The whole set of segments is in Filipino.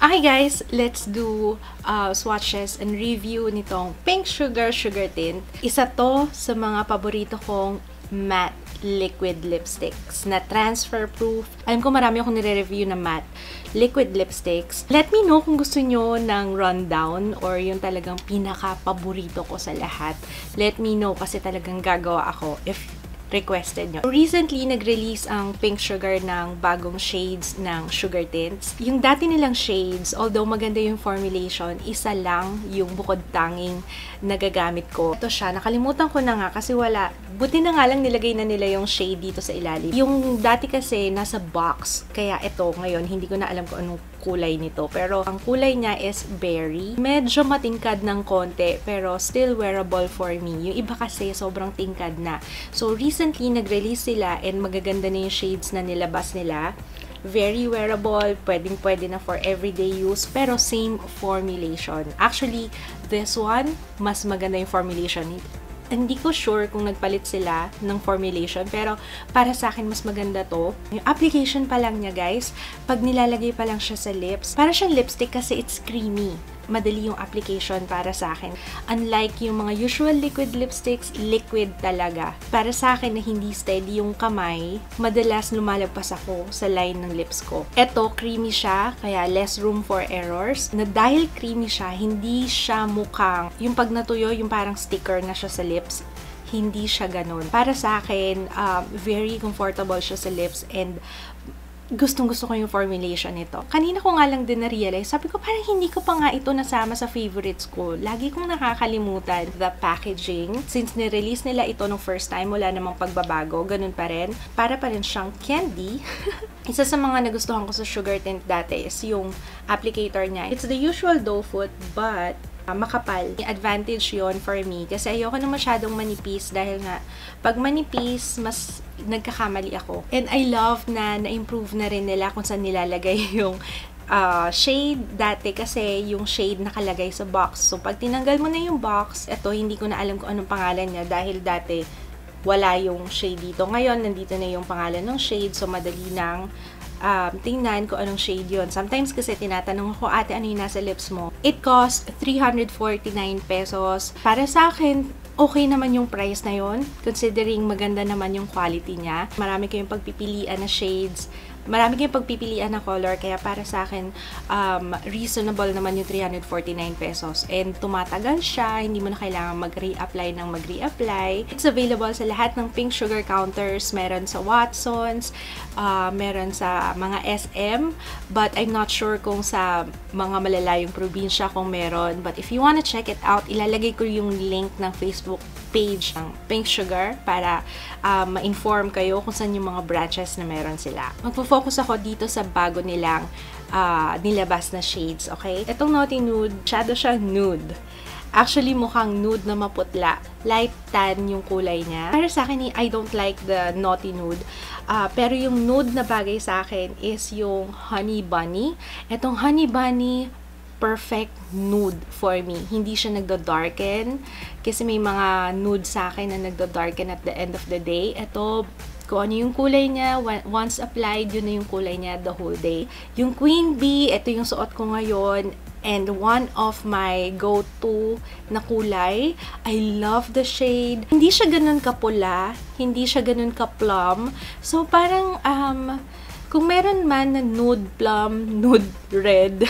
Okay guys, let's do swatches and review nitong Pink Sugar Sugar Tint. Isa to sa mga paborito kong matte liquid lipsticks na transfer proof. Alam ko marami akong nire-review na matte liquid lipsticks. Let me know kung gusto nyo ng rundown or yung talagang pinaka-paborito ko sa lahat. Let me know kasi talagang gagawa ako if requested nyo. Recently, nag-release ang Pink Sugar ng bagong shades ng sugar tints. Yung dati nilang shades, although maganda yung formulation, isa lang yung bukod tanging nagagamit ko. Ito siya, nakalimutan ko na nga kasi wala. Buti na nga lang nilagay na nila yung shade dito sa ilalim. Yung dati kasi nasa box, kaya ito ngayon, hindi ko na alam kung anong kulay nito. Pero ang kulay niya is berry. Medyo matingkad ng konti, pero still wearable for me. Yung iba kasi sobrang tingkad na. So recently, nag-release sila and magaganda na yung shades na nilabas nila. Very wearable, pwedeng-pwede na for everyday use, pero same formulation. Actually, this one, mas maganda yung formulation. Hindi ko sure kung nagpalit sila ng formulation, pero para sa akin, mas maganda to. Yung application pa lang niya, guys, pag nilalagay pa lang siya sa lips, para siyang lipstick kasi it's creamy. Madali yung application para sa akin. Unlike yung mga usual liquid lipsticks, liquid talaga. Para sa akin na hindi steady yung kamay, madalas lumalagpas ako sa line ng lips ko. Eto, creamy siya, kaya less room for errors. Na dahil creamy siya, hindi siya mukhang, yung pag natuyo, yung parang sticker na siya sa lips, hindi siya ganun. Para sa akin, very comfortable siya sa lips and gustong-gusto ko yung formulation nito. Kanina ko nga lang din na-realize, sabi ko parang hindi ko pa nga ito nasama sa favorites ko. Lagi kong nakakalimutan the packaging. Since ni-release nila ito nung first time, wala namang pagbabago, ganun pa rin. Para pa rin siyang candy. Isa sa mga nagustuhan ko sa sugar tint dati is yung applicator niya. It's the usual doe foot, but makapal. Advantage yon for me kasi ayoko na masyadong manipis dahil nga pag manipis, mas nagkakamali ako. And I love na na-improve na rin nila kung saan nilalagay yung shade dati kasi yung shade nakalagay sa box. So pag tinanggal mo na yung box, eto hindi ko na alam kung anong pangalan niya dahil dati wala yung shade dito. Ngayon, nandito na yung pangalan ng shade so madali nang tingnan ko anong shade yun. Sometimes kasi tinatanong ako, ate, ano yung nasa lips mo? It cost 349 pesos. Para sa akin, okay naman yung price na yun. Considering maganda naman yung quality niya. Marami kayong pagpipilian na shades. Marami kayong pagpipilian na color. Kaya para sa akin, reasonable naman yung 349 pesos. And tumatagal siya. Hindi mo na kailangan mag-reapply ng mag-reapply. It's available sa lahat ng Pink Sugar counters. Meron sa Watsons. Meron sa mga SM. But I'm not sure kung sa mga malalayong probinsya kung meron. But if you wanna check it out, ilalagay ko yung link ng Facebook page ng Pink Sugar para ma-inform kayo kung saan yung mga branches na meron sila. Magpo-focus ako dito sa bago nilang nilabas na shades, okay? Itong Naughty Nude, shadow siya nude. Actually, mukhang nude na maputla. Light tan yung kulay niya. Para sa akin, I don't like the Naughty Nude. Pero yung nude na bagay sa akin is yung Honey Bunny. Itong Honey Bunny, perfect nude for me. Hindi siya nagdo-darken. Kasi may mga nude sa akin na nagdo-darken at the end of the day. Ito, kung ano yung kulay niya, once applied, yun na yung kulay niya the whole day. Yung Queen Bee, ito yung suot ko ngayon. And one of my go-to na kulay. I love the shade. Hindi siya ganun kapula. Hindi siya ganun ka-plum. So, parang, kung meron man na nude plum, nude red,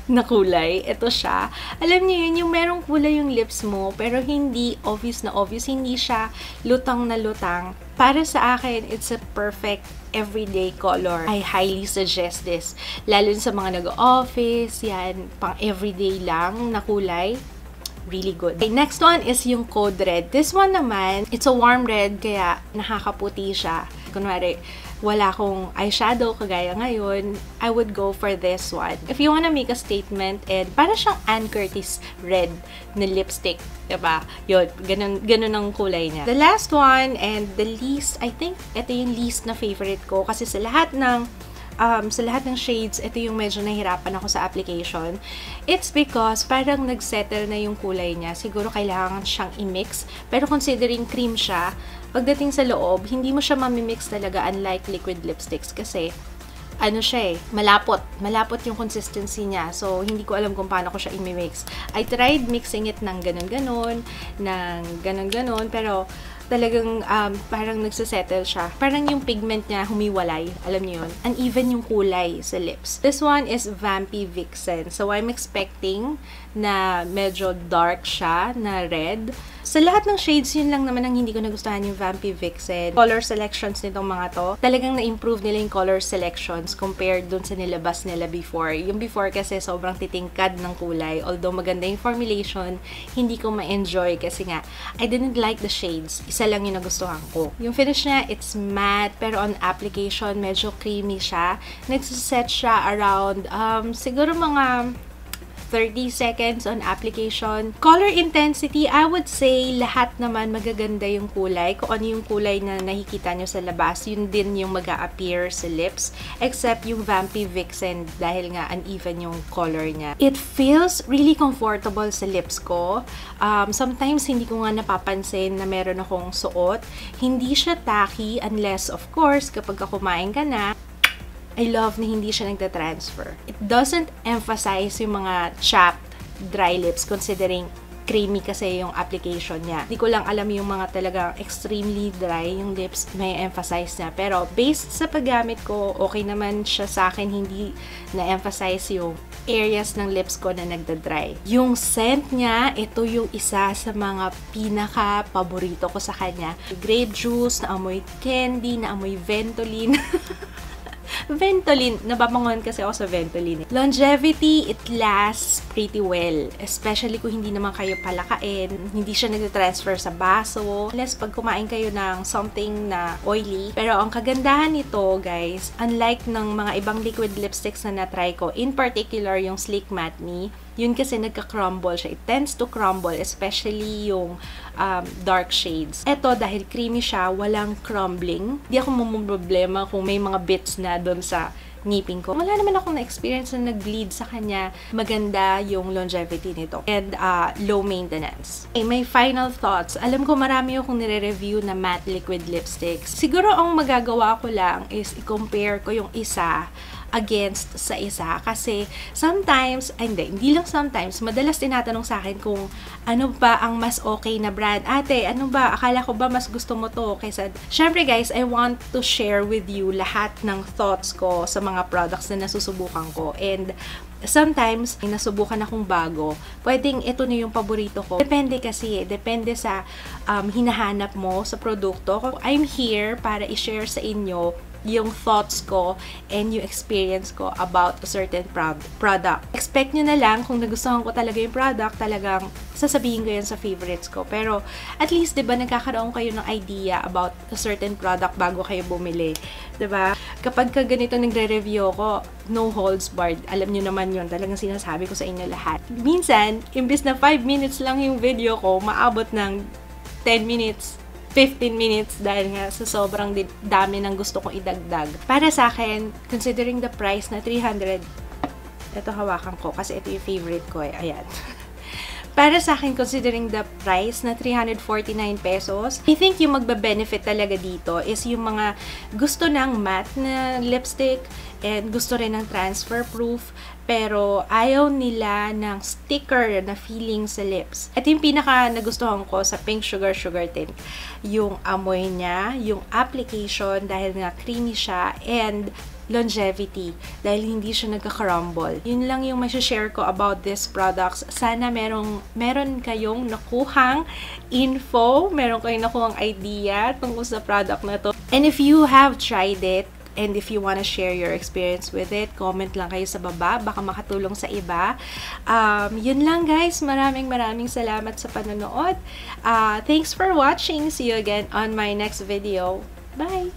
na kulay, ito siya. Alam niyo yun, yung merong kulay yung lips mo, pero hindi obvious na obvious, hindi siya lutang na lutang. Para sa akin, it's a perfect everyday color. I highly suggest this. Lalo sa mga nag-office, yan, pang everyday lang na kulay. Really good. Okay, next one is yung Code Red. This one naman, it's a warm red, kaya nakakaputi siya. Kunwari, wala akong eyeshadow kagaya ngayon, I would go for this one. If you wanna make a statement, and para siyang Ann Curtis red na lipstick, diba? Yun, ganun ang kulay niya. The last one, and the least, I think, ito yung least na favorite ko, kasi sa lahat ng shades, ito yung medyo nahirapan ako sa application. It's because parang nagsettle na yung kulay niya. Siguro kailangan siyang i-mix. Pero considering cream siya, pagdating sa loob, hindi mo siya mamimix talaga unlike liquid lipsticks kasi ano siya malapot. Malapot yung consistency niya. So, hindi ko alam kung paano ko siya i-mix. I tried mixing it ng ganon-ganon, pero talagang parang nagsasettle siya. Parang yung pigment niya humiwalay. Alam niyo yun? Uneven yung kulay sa lips. This one is Vampy Vixen. So, I'm expecting na medyo dark siya, na red. Sa lahat ng shades, yun lang naman ang hindi ko nagustuhan yung Vampy Vixen. Color selections nitong mga to, talagang na-improve nila yung color selections compared dun sa nilabas nila before. Yung before kasi sobrang titingkad ng kulay. Although maganda yung formulation, hindi ko ma-enjoy kasi nga, I didn't like the shades. Isa lang yung nagustuhan ko. Yung finish niya, it's matte, pero on application, medyo creamy siya. Nagsiset siya around, siguro mga 30 seconds on application. Color intensity, I would say lahat naman magaganda yung kulay. Kung ano yung kulay na nakikita nyo sa labas, yun din yung mag-a-appear sa lips. Except yung Vampy Vixen dahil nga uneven yung color niya. It feels really comfortable sa lips ko. Sometimes hindi ko nga napapansin na meron akong suot. Hindi siya tacky unless of course kapag kumain ka na, I love na hindi siya nagta-transfer. It doesn't emphasize yung mga chapped, dry lips considering creamy kasi yung application niya. Hindi ko lang alam yung mga talagang extremely dry yung lips, may emphasize niya. Pero based sa paggamit ko, okay naman siya sa akin, hindi na-emphasize yung areas ng lips ko na nagda-dry. Yung scent niya, ito yung isa sa mga pinaka-paborito ko sa kanya. Grape juice, na amoy candy, na amoy Ventolin. Ventolin. Nababangon kasi ako sa Ventolin. Longevity, it lasts pretty well. Especially kung hindi naman kayo palakain. Hindi siya nag-transfer sa baso. Unless pag kumain kayo ng something na oily. Pero ang kagandahan nito, guys, unlike ng mga ibang liquid lipsticks na na-try ko, in particular yung Sleek Matte Me, yun kasi nagka-crumble siya. It tends to crumble, especially yung dark shades. Ito, dahil creamy siya, walang crumbling. Di ako problema kung may mga bits na doon sa ngipin ko. Wala naman akong na-experience na nag-bleed sa kanya. Maganda yung longevity nito. And low maintenance. Okay, my final thoughts. Alam ko marami akong nire-review na matte liquid lipsticks. Siguro ang magagawa ko lang is i-compare ko yung isa against sa isa. Kasi sometimes, hindi lang sometimes, madalas tinatanong sa akin kung ano ba ang mas okay na brand. Ate, ano ba? Akala ko ba mas gusto mo to? Kaysa, syempre guys, I want to share with you lahat ng thoughts ko sa mga products na nasusubukan ko. And sometimes, may nasubukan akong bago. Pwedeng ito na yung paborito ko. Depende kasi, depende sa hinahanap mo sa produkto. I'm here para i-share sa inyo yung thoughts ko and yung experience ko about a certain product. Expect nyo na lang kung nagustuhan ko talaga yung product, talagang sasabihin ko yan sa favorites ko. Pero at least, diba, nagkakaroon kayo ng idea about a certain product bago kayo bumili. Diba? Kapag ka ganito nagre-review ko, no holds barred. Alam nyo naman yun. Talagang sinasabi ko sa inyo lahat. Minsan, imbis na 5 minutes lang yung video ko, maabot ng 10 minutes, 15 minutes dahil nga sa sobrang dami ng gusto kong idagdag. Para sa akin, considering the price na 300, ito hawakan ko kasi ito yung favorite ko eh. Ayan. Para sa akin, considering the price na 349 pesos, I think yung magbe-benefit talaga dito is yung mga gusto ng matte na lipstick and gusto rin ng transfer proof, pero ayaw nila ng sticker na feeling sa lips. At yung pinaka nagustuhan ko sa Pink Sugar Tint, yung amoy niya, yung application dahil nga creamy siya, and longevity dahil hindi siya nagka-crumble. Yun lang yung share ko about these products. Sana meron kayong nakuhang info, meron kayong nakuhang idea tungkol sa product na to. And if you have tried it, and if you wanna share your experience with it, comment lang kayo sa baba. Baka makatulong sa iba. Yun lang guys. Maraming salamat sa panonood. Thanks for watching. See you again on my next video. Bye!